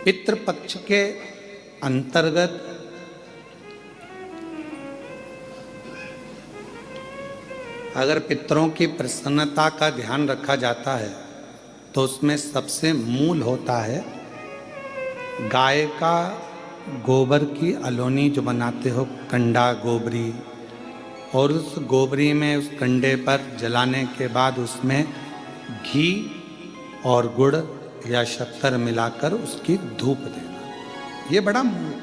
पितृपक्ष के अंतर्गत अगर पितरों की प्रसन्नता का ध्यान रखा जाता है तो उसमें सबसे मूल होता है गाय का गोबर की अलोनी जो बनाते हो, कंडा गोबरी, और उस गोबरी में उस कंडे पर जलाने के बाद उसमें घी और गुड़ या शक्कर मिलाकर उसकी धूप देना, ये बड़ा मूल।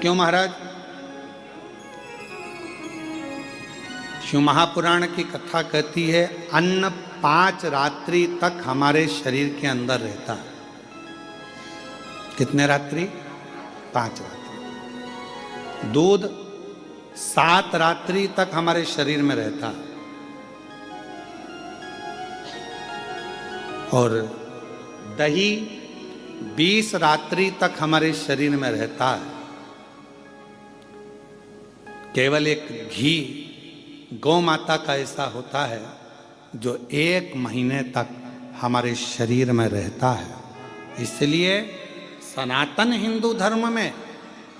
क्यों महाराज? शिव महापुराण की कथा कहती है अन्न 5 रात्रि तक हमारे शरीर के अंदर रहता है। कितने रात्रि? 5 रात्रि। दूध 7 रात्रि तक हमारे शरीर में रहता है और दही 20 रात्रि तक हमारे शरीर में रहता है। केवल एक घी गौ माता का ऐसा होता है जो 1 महीने तक हमारे शरीर में रहता है। इसलिए सनातन हिंदू धर्म में,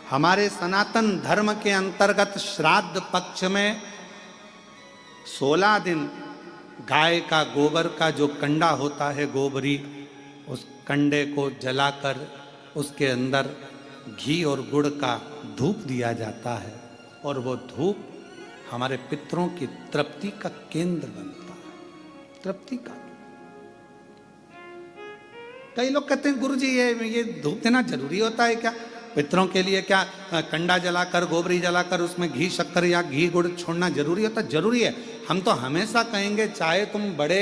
हमारे सनातन धर्म के अंतर्गत श्राद्ध पक्ष में 16 दिन गाय का गोबर का जो कंडा होता है गोबरी, उस कंडे को जलाकर उसके अंदर घी और गुड़ का धूप दिया जाता है और वो धूप हमारे पितरों की तृप्ति का केंद्र बनता है। तृप्ति का। कई लोग कहते हैं गुरुजी ये धूप देना जरूरी होता है क्या? पितरों के लिए क्या कंडा जलाकर गोबरी जलाकर उसमें घी शक्कर या घी गुड़ छोड़ना जरूरी होता है? जरूरी है। हम तो हमेशा कहेंगे, चाहे तुम बड़े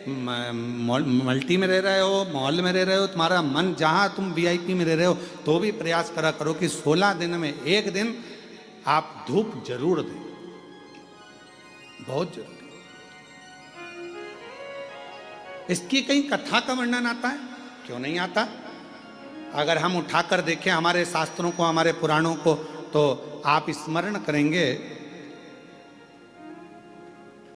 मल्टी में रह रहे हो, मॉल में रह रहे हो, तुम्हारा मन जहां तुम वीआईपी में रह रहे हो, तो भी प्रयास करा करो कि 16 दिन में 1 दिन आप धूप जरूर दें। बहुत जरूरी। इसकी कहीं कथा का वर्णन आता है? क्यों नहीं आता? अगर हम उठाकर देखें हमारे शास्त्रों को, हमारे पुराणों को, तो आप स्मरण करेंगे